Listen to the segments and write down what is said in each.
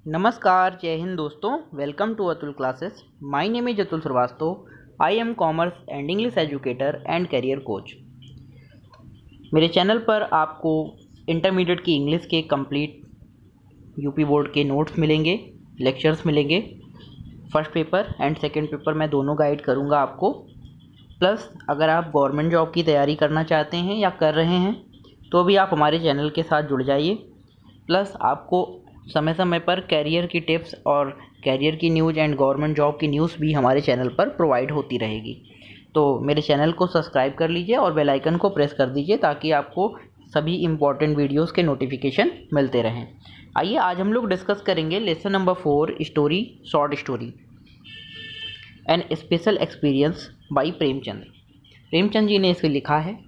नमस्कार, जय हिंद दोस्तों। Welcome to Atul classes. My name is Atul Shrivastava. I am commerce and English educator and career coach. मेरे चैनल पर आपको इंटरमीडिएट की इंग्लिश के कंप्लीट यूपी बोर्ड के नोट्स मिलेंगे, लेक्चर्स मिलेंगे। First paper and second paper मैं दोनों गाइड करूंगा आपको। प्लस अगर आप गवर्नमेंट जॉब की तैयारी करना चाहते हैं या कर रहे हैं तो भी आप हमारे चैनल के साथ जुड़ जाइए। प्लस आपको समय समय पर कैरियर की टिप्स और कैरियर की न्यूज़ एंड गवर्नमेंट जॉब की न्यूज़ भी हमारे चैनल पर प्रोवाइड होती रहेगी। तो मेरे चैनल को सब्सक्राइब कर लीजिए और बेल आइकन को प्रेस कर दीजिए ताकि आपको सभी इम्पॉर्टेंट वीडियोस के नोटिफिकेशन मिलते रहें। आइए आज हम लोग डिस्कस करेंगे lesson number 4, story, short story an special experience by Premchand ji ने इसे लिखा है।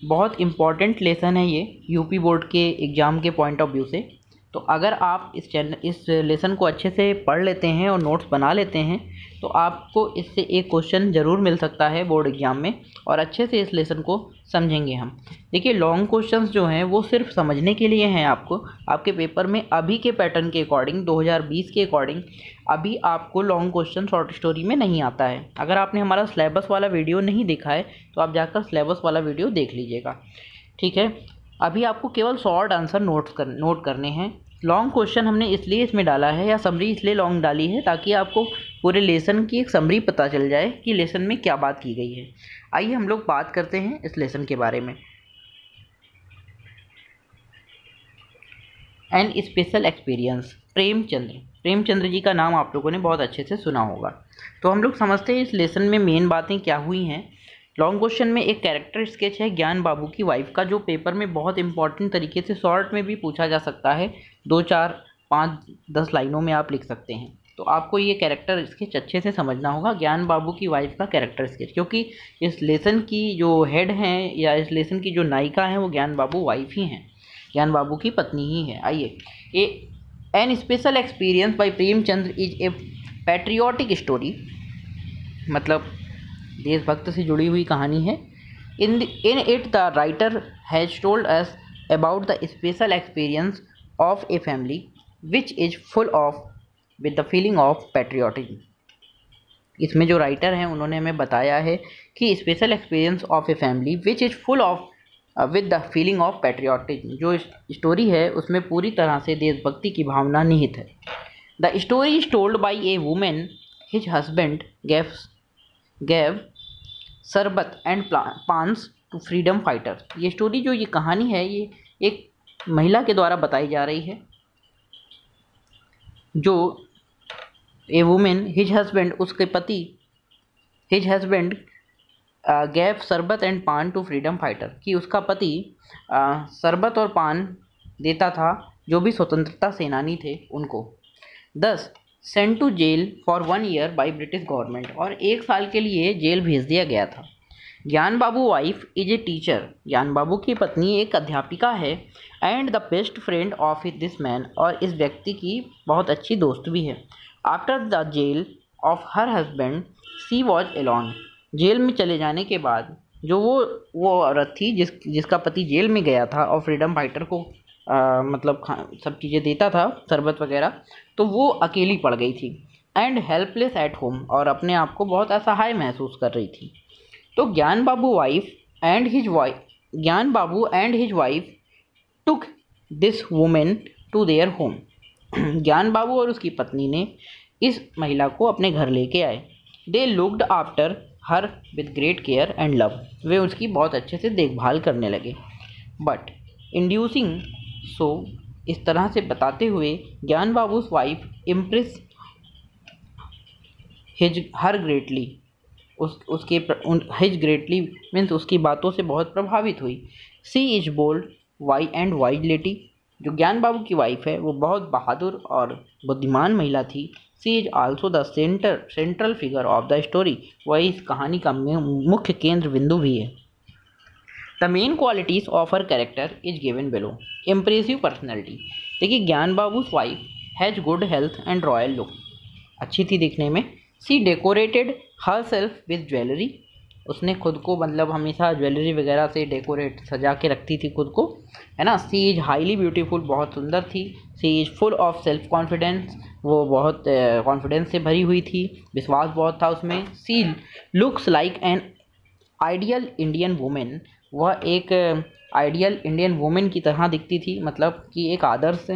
बहुत इम्पॉर्टेंट लेसन है ये यूपी बोर्ड के एग्ज़ाम के पॉइंट ऑफ व्यू से। तो अगर आप इस लेसन को अच्छे से पढ़ लेते हैं और नोट्स बना लेते हैं तो आपको इससे एक क्वेश्चन ज़रूर मिल सकता है बोर्ड एग्ज़ाम में, और अच्छे से इस लेसन को समझेंगे हम। देखिए, लॉन्ग क्वेश्चंस जो हैं वो सिर्फ समझने के लिए हैं। आपको आपके पेपर में अभी के पैटर्न के अकॉर्डिंग, 2020 के अकॉर्डिंग अभी आपको लॉन्ग क्वेश्चन शॉर्ट स्टोरी में नहीं आता है। अगर आपने हमारा सिलेबस वाला वीडियो नहीं देखा है तो आप जाकर सिलेबस वाला वीडियो देख लीजिएगा, ठीक है। अभी आपको केवल शॉर्ट आंसर नोट करने हैं। लॉन्ग क्वेश्चन हमने इसलिए इसमें डाला है, या समरी इसलिए लॉन्ग डाली है, ताकि आपको पूरे लेसन की एक समरी पता चल जाए कि लेसन में क्या बात की गई है। आइए हम लोग बात करते हैं इस लेसन के बारे में। An special experience. Premchandra ji का नाम आप लोगों ने बहुत अच्छे से सुना होगा। तो हम लोग समझते हैं इस लेसन में मेन बातें क्या हुई हैं। लॉन्ग क्वेश्चन में एक कैरेक्टर स्केच है ज्ञान बाबू की वाइफ का, जो पेपर में बहुत इंपॉर्टेंट तरीके से शॉर्ट में भी पूछा जा सकता है। 2, 4, 5, 10 लाइनों में आप लिख सकते हैं। तो आपको ये कैरेक्टर स्केच अच्छे से समझना होगा, ज्ञान बाबू की वाइफ का कैरेक्टर स्केच, क्योंकि इस लेसन की जो हेड हैं या इस लेसन की जो नायिका हैं वो ज्ञान बाबू वाइफ ही हैं, ज्ञान बाबू की पत्नी ही है। आइए, an special experience by Premchand is a patriotic story, मतलब देशभक्त से जुड़ी हुई कहानी है। In it the writer has told us about the special experience of a family which is full of with the feeling of patriotism. इसमें जो writer हैं उन्होंने हमें बताया है कि special experience of a family which is full of with the feeling of patriotism. जो story है उसमें पूरी तरह से देशभक्ति की भावना निहित है। The story is told by A women, his husband gave शरबत एंड पान्स टू फ्रीडम फाइटर। ये स्टोरी जो ये कहानी है ये एक महिला के द्वारा बताई जा रही है। जो ए वुमेन, हिज हस्बैंड, उसके पति, हिज हस्बैंड गैव शरबत एंड पान टू फ्रीडम फाइटर, कि उसका पति शरबत और पान देता था जो भी स्वतंत्रता सेनानी थे उनको। 10 sent to jail for 1 year by British government, और 1 साल के लिए जेल भेज दिया गया था। Gyan Babu wife is a teacher, Gyan Babu की पत्नी एक अध्यापिका है। And the best friend of this man, और इस व्यक्ति की बहुत अच्छी दोस्त भी है। After the jail of her husband she was alone, jail में चले जाने के बाद जो वो औरत थी जिसका पति जेल में गया था और फ्रीडम फाइटर को मतलब सब चीज़ें देता था, शरबत वगैरह, तो वो अकेली पड़ गई थी। एंड हेल्पलेस एट होम, और अपने आप को बहुत असहाय महसूस कर रही थी। तो Gyan Babu and his wife took this women to their home. Gyan Babu और उसकी पत्नी ने इस महिला को अपने घर लेके आए। They looked after her with great care and love, वे उसकी बहुत अच्छे से देखभाल करने लगे। बट इंड्यूसिंग सो, इस तरह से बताते हुए Gyan Babu's wife impress her greatly, his greatly means उसकी बातों से बहुत प्रभावित हुई। She is bold and wise lady, जो ज्ञान बाबू की वाइफ है वो बहुत बहादुर और बुद्धिमान महिला थी। She is also the central figure of the story, वही इस कहानी का मुख्य केंद्र बिंदु भी है। The main qualities of her character is given below. Impressive personality, देखिए Gyan Babu's wife has good health and royal look, अच्छी थी दिखने में। She decorated her self with jewellery, उसने खुद को मतलब हमेशा ज्वेलरी वगैरह से डेकोरेट सजा के रखती थी खुद को, है ना। सी इज हाईली ब्यूटीफुल, बहुत सुंदर थी। She is full of self confidence, वो बहुत कॉन्फिडेंस से भरी हुई थी, विश्वास बहुत था उसमें। She looks like an ideal Indian women, वह एक आइडियल इंडियन वुमेन की तरह दिखती थी, मतलब कि एक आदर्श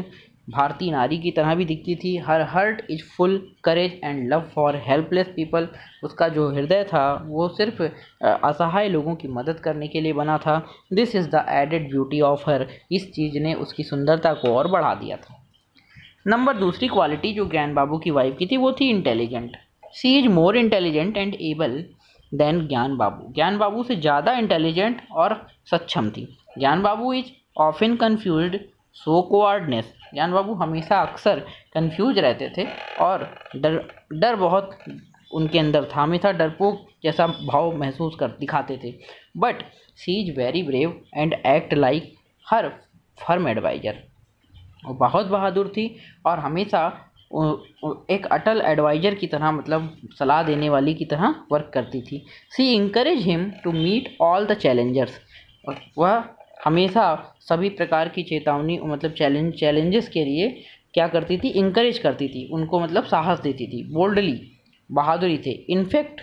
भारतीय नारी की तरह भी दिखती थी। Her heart is full courage and love for helpless people, उसका जो हृदय था वो सिर्फ असहाय लोगों की मदद करने के लिए बना था। This is the added beauty of her, इस चीज़ ने उसकी सुंदरता को और बढ़ा दिया था। नंबर दूसरी क्वालिटी जो ज्ञान बाबू की वाइफ की थी वो थी intelligent. She is more intelligent and able than Gyan Babu, ज्ञान बाबू से ज़्यादा इंटेलिजेंट और सक्षम थी। ज्ञान बाबू इज ऑफन कन्फ्यूज्ड सो कोआर्डनेस, ज्ञान बाबू हमेशा अक्सर कंफ्यूज रहते थे और डर बहुत उनके अंदर था, हमेशा डरपोक जैसा भाव महसूस कर दिखाते थे। But she is very brave and act like her firm adviser, वो बहुत बहादुर थी और हमेशा एक अटल एडवाइजर की तरह, मतलब सलाह देने वाली की तरह वर्क करती थी। She encourage him to meet all the challengers, वह हमेशा सभी प्रकार की चेतावनी मतलब चैलेंजेस के लिए क्या करती थी, इंकरेज करती थी उनको, मतलब साहस देती थी। बोल्डली, बहादुरी थे। In fact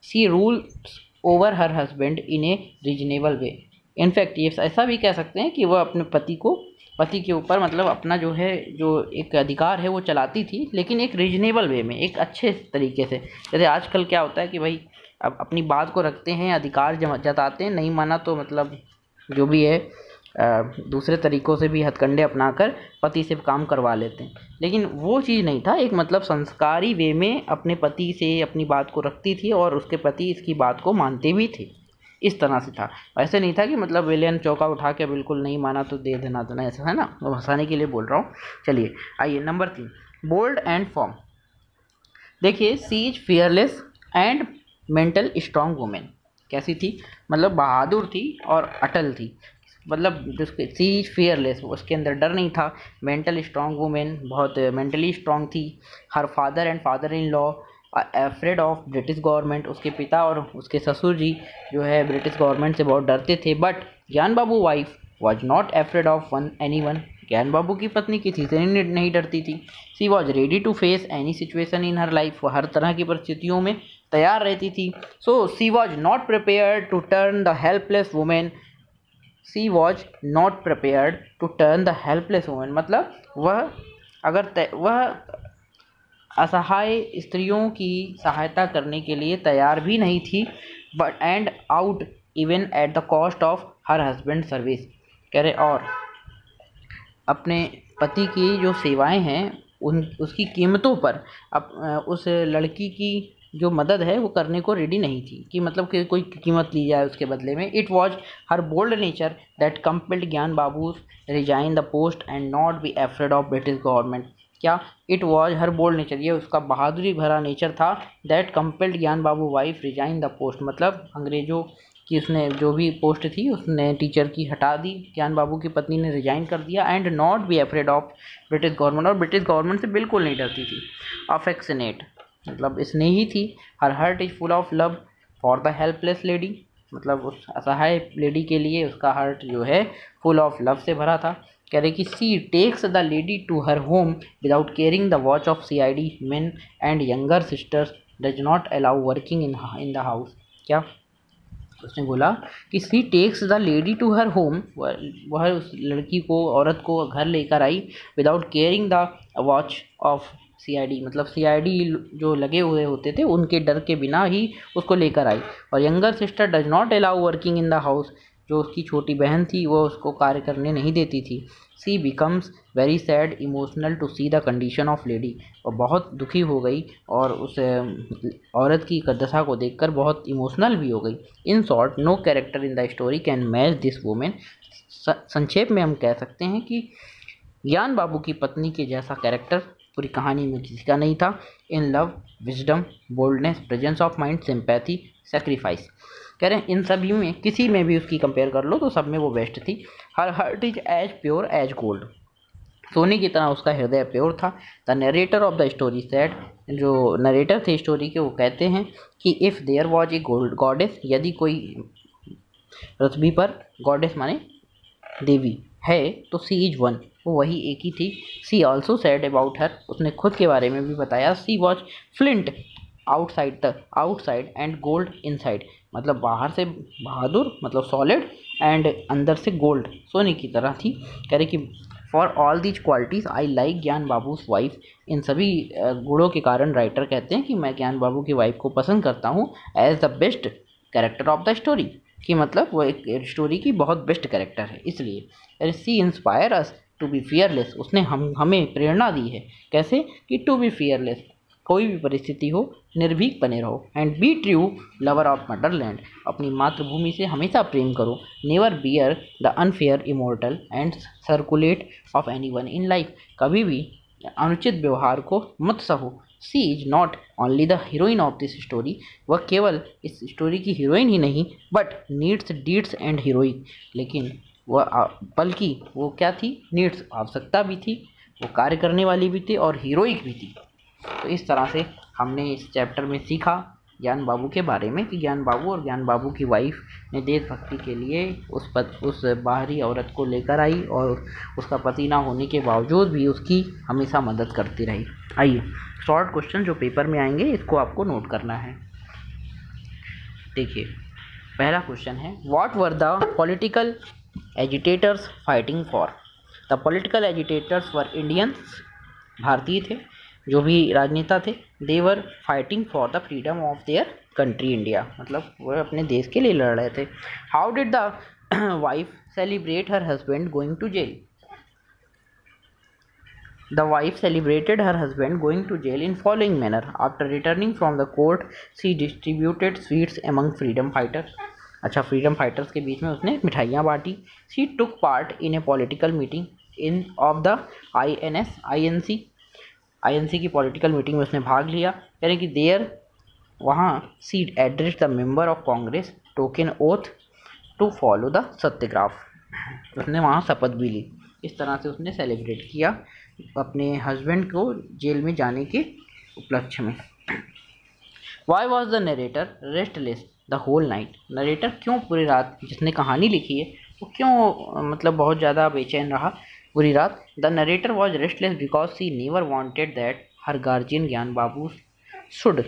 she rules over her husband in a reasonable way, in fact ये ऐसा भी कह सकते हैं कि वह अपने पति के ऊपर मतलब अपना जो है जो एक अधिकार है वो चलाती थी, लेकिन एक रीजनेबल वे में, एक अच्छे तरीके से। जैसे आजकल क्या होता है कि भाई अब अपनी बात को रखते हैं, अधिकार जताते हैं, नहीं माना तो मतलब जो भी है दूसरे तरीक़ों से भी हथकंडे अपनाकर पति से काम करवा लेते हैं। लेकिन वो चीज़ नहीं था, एक मतलब संस्कारी वे में अपने पति से अपनी बात को रखती थी और उसके पति इसकी बात को मानते भी थे, इस तरह से था। ऐसे नहीं था कि मतलब विलेन चौका उठा के बिल्कुल नहीं माना तो दे देना देना, ऐसा है ना, मैं हंसाने के लिए बोल रहा हूँ। चलिए आइए नंबर 3, बोल्ड एंड फॉर्म। देखिए she is fearless and mental strong women, कैसी थी, मतलब बहादुर थी और अटल थी, मतलब जिसके सी इज फियरलेस, उसके अंदर डर नहीं था। मेंटल स्ट्रॉन्ग वुमेन, बहुत मेंटली स्ट्रॉन्ग थी। Her father and father in law afraid of British government, उसके पिता और उसके ससुर जी जो है ब्रिटिश गवर्नमेंट से बहुत डरते थे। But Gyan Babu wife was not afraid of any one, Gyan Babu की पत्नी किसी से नहीं डरती थी। She was ready to face any situation in her life, वो हर तरह की परिस्थितियों में तैयार रहती थी। So she was not prepared to turn the helpless women, she was not prepared to turn the helpless women, मतलब वह असहाय स्त्रियों की सहायता करने के लिए तैयार भी नहीं थी, but and out even at the cost of her husband service, कह रहे और अपने पति की जो सेवाएं हैं उसकी कीमतों पर उस लड़की की जो मदद है वो करने को रेडी नहीं थी, कि मतलब कि कोई कीमत ली जाए उसके बदले में। It was her bold nature that compelled Gyan Babu resign the post and not be afraid of British government, क्या it was her bold nature, ये उसका बहादुरी भरा नेचर था, that compelled Gyan Babu wife resign the post, मतलब अंग्रेजों की उसने जो भी पोस्ट थी उसने टीचर की हटा दी, ज्ञान बाबू की पत्नी ने रिजाइन कर दिया। And not be afraid of British government, और ब्रिटिश गवर्नमेंट से बिल्कुल नहीं डरती थी। अफेक्शनेट, मतलब स्नेही थी। Her heart is full of love for the helpless lady, मतलब उस असहाय लेडी के लिए उसका हार्ट जो है फुल ऑफ लव से भरा था। कह रहे कि she takes the lady to her home without caring the watch of CID men and younger sisters does not allow working in the house, क्या उसने बोला कि she takes the lady to her home, वह उस लड़की को, औरत को घर लेकर आई, without caring the watch of CID, मतलब CID जो लगे हुए होते थे उनके डर के बिना ही उसको लेकर आई। और younger sister does not allow working in the house, जो उसकी छोटी बहन थी वो उसको कार्य करने नहीं देती थी। She becomes very sad emotional to see the condition of lady, और बहुत दुखी हो गई और उस औरत की दशा को देखकर बहुत इमोशनल भी हो गई। In short no character in the story can match this women, संक्षेप में हम कह सकते हैं कि ज्ञान बाबू की पत्नी के जैसा कैरेक्टर पूरी कहानी में किसी का नहीं था। In love, wisdom, boldness, presence of mind, sympathy, sacrifice, कह रहे हैं इन सभी में किसी में भी उसकी कंपेयर कर लो तो सब में वो बेस्ट थी। Her heart is as pure as gold, सोने की तरह उसका हृदय प्योर था। The narrator of the story said, जो नरेटर थे स्टोरी के, वो कहते हैं कि if there was a goddess, यदि कोई पृथ्वी पर गॉडेस माने देवी है, तो सी इज वन, वो वही एक ही थी। She also said about her, उसने खुद के बारे में भी बताया, she was flint outside and gold inside, मतलब बाहर से बहादुर मतलब सॉलिड एंड अंदर से गोल्ड सोने की तरह थी। कह रहे कि for all these qualities I like ज्ञान बाबूस वाइफ, इन सभी गुणों के कारण राइटर कहते हैं कि मैं ज्ञान बाबू की वाइफ को पसंद करता हूँ as the best character of the story, कि मतलब वो एक स्टोरी की बहुत बेस्ट कैरेक्टर है। इसलिए she inspire us to be fearless, उसने हमें प्रेरणा दी है कैसे कि टू बी फियरलेस, कोई भी परिस्थिति हो निर्भीक बने रहो, and be true lover of motherland, अपनी मातृभूमि से हमेशा प्रेम करो, never bear the unfair immortal and circulate of any one in life, कभी भी अनुचित व्यवहार को मत सहो। She is not only the heroine of this story, वह केवल इस स्टोरी की हीरोइन ही नहीं, but needs deeds and heroic, लेकिन वह बल्कि वो क्या थी, नीड्स आवश्यकता भी थी, वो कार्य करने वाली भी थी और हीरोइक भी थी। तो इस तरह से हमने इस चैप्टर में सीखा ज्ञान बाबू के बारे में कि ज्ञान बाबू और ज्ञान बाबू की वाइफ ने देशभक्ति के लिए उस बाहरी औरत को लेकर आई और उसका पति ना होने के बावजूद भी उसकी हमेशा मदद करती रही। आइए शॉर्ट क्वेश्चन जो पेपर में आएंगे इसको आपको नोट करना है। देखिए पहला क्वेश्चन है, what were the political agitators fighting for. The political agitators were Indians, भारतीय थे जो भी राजनेता थे। They were fighting for the freedom of their country India, मतलब वह अपने देश के लिए लड़ रहे थे। How did the wife celebrate her husband going to jail. The wife celebrated her husband going to jail in following manner. After returning from the court, she distributed sweets among freedom fighters. अच्छा, freedom fighters के बीच में उसने मिठाइयाँ बांटी। She took part in a political meeting of the INC की political meeting में उसने भाग लिया। यानी कि देयर वहाँ she address the member of Congress token oath to follow the satyagraha, उसने वहाँ शपथ भी ली। इस तरह से उसने सेलिब्रेट किया अपने हस्बैंड को जेल में जाने के उपलक्ष्य में। Why was the narrator restless the whole night, narrator क्यों पूरी रात, जिसने कहानी लिखी है वो क्यों मतलब बहुत ज़्यादा बेचैन रहा पूरी रात। The narrator was restless because she never wanted that her guardian Gyan Babu should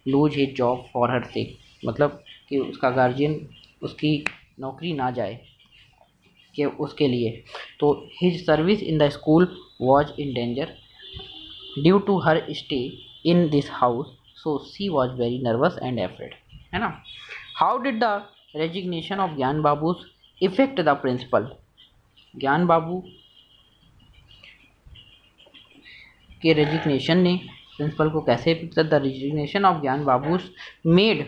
lose his job for her sake, मतलब कि उसका गार्जियन उसकी नौकरी ना जाए कि उसके लिए। तो his service in the school was in danger due to her stay in this house, so she was very nervous and afraid, है ना। How did the resignation of Gyan Babu effect the principal, ज्ञान बाबू के रेजिग्नेशन ने principal को कैसे effect the resignation of Gyan Babu made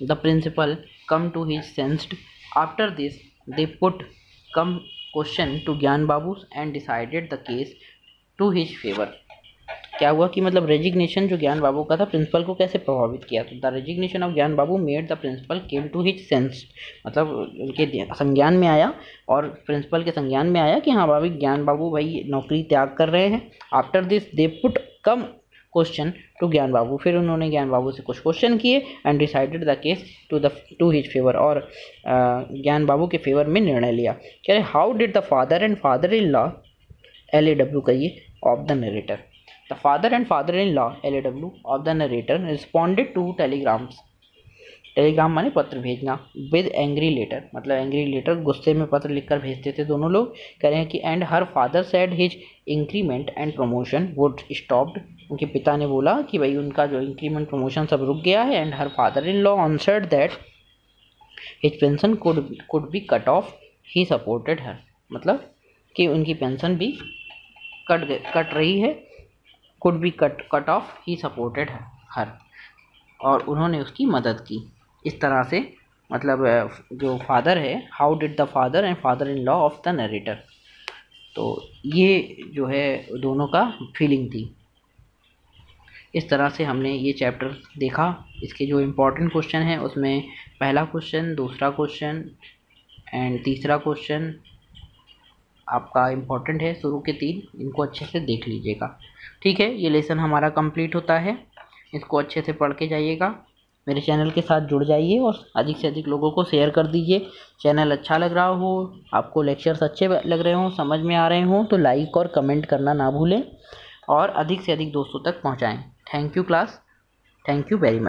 the principal come to his sensed. After this they put come question to ज्ञान बाबू and decided the case to his favor. क्या हुआ कि मतलब रेजिग्नेशन जो ज्ञान बाबू का था प्रिंसिपल को कैसे प्रभावित किया, तो the resignation of Gyan Babu made the principal came to his sense, मतलब उनके संज्ञान में आया और प्रिंसिपल के संज्ञान में आया कि हाँ भाभी ज्ञान बाबू भाई नौकरी त्याग कर रहे हैं। After this they put some question to Gyan Babu, फिर उन्होंने ज्ञान बाबू से कुछ क्वेश्चन किए and decided the case to his favour, और ज्ञान बाबू के फेवर में निर्णय लिया। कह रहे how did the father and father in law LAW कहिए of the narrator, the father and father in law LAW of the narrator responded to telegrams, telegram माने पत्र भेजना, विद एंग्री लेटर, मतलब एंग्री लेटर गुस्से में पत्र लिखकर भेजते थे दोनों लोग। कह रहे हैं कि and her father said his increment and promotion would stopped, उनके पिता ने बोला कि भाई उनका जो इंक्रीमेंट प्रमोशन सब रुक गया है। And her father in law answered that his pension could be cut off, he supported her, मतलब कि उनकी पेंशन भी कट रही है, could be cut off, he supported her, और उन्होंने उसकी मदद की। इस तरह से मतलब जो फादर है, how did the father and father in law of the narrator, तो ये जो है दोनों का फीलिंग थी। इस तरह से हमने ये चैप्टर देखा। इसके जो इम्पोर्टेंट क्वेश्चन हैं उसमें पहला क्वेश्चन, दूसरा क्वेश्चन एंड तीसरा क्वेश्चन आपका इम्पोर्टेंट है, शुरू के 3 इनको अच्छे से देख लीजिएगा। ठीक है, ये लेसन हमारा कंप्लीट होता है, इसको अच्छे से पढ़ के जाइएगा। मेरे चैनल के साथ जुड़ जाइए और अधिक से अधिक लोगों को शेयर कर दीजिए। चैनल अच्छा लग रहा हो, आपको लेक्चर्स अच्छे लग रहे हों, समझ में आ रहे हों तो लाइक और कमेंट करना ना भूलें और अधिक से अधिक दोस्तों तक पहुंचाएं। Thank you class, thank you very much.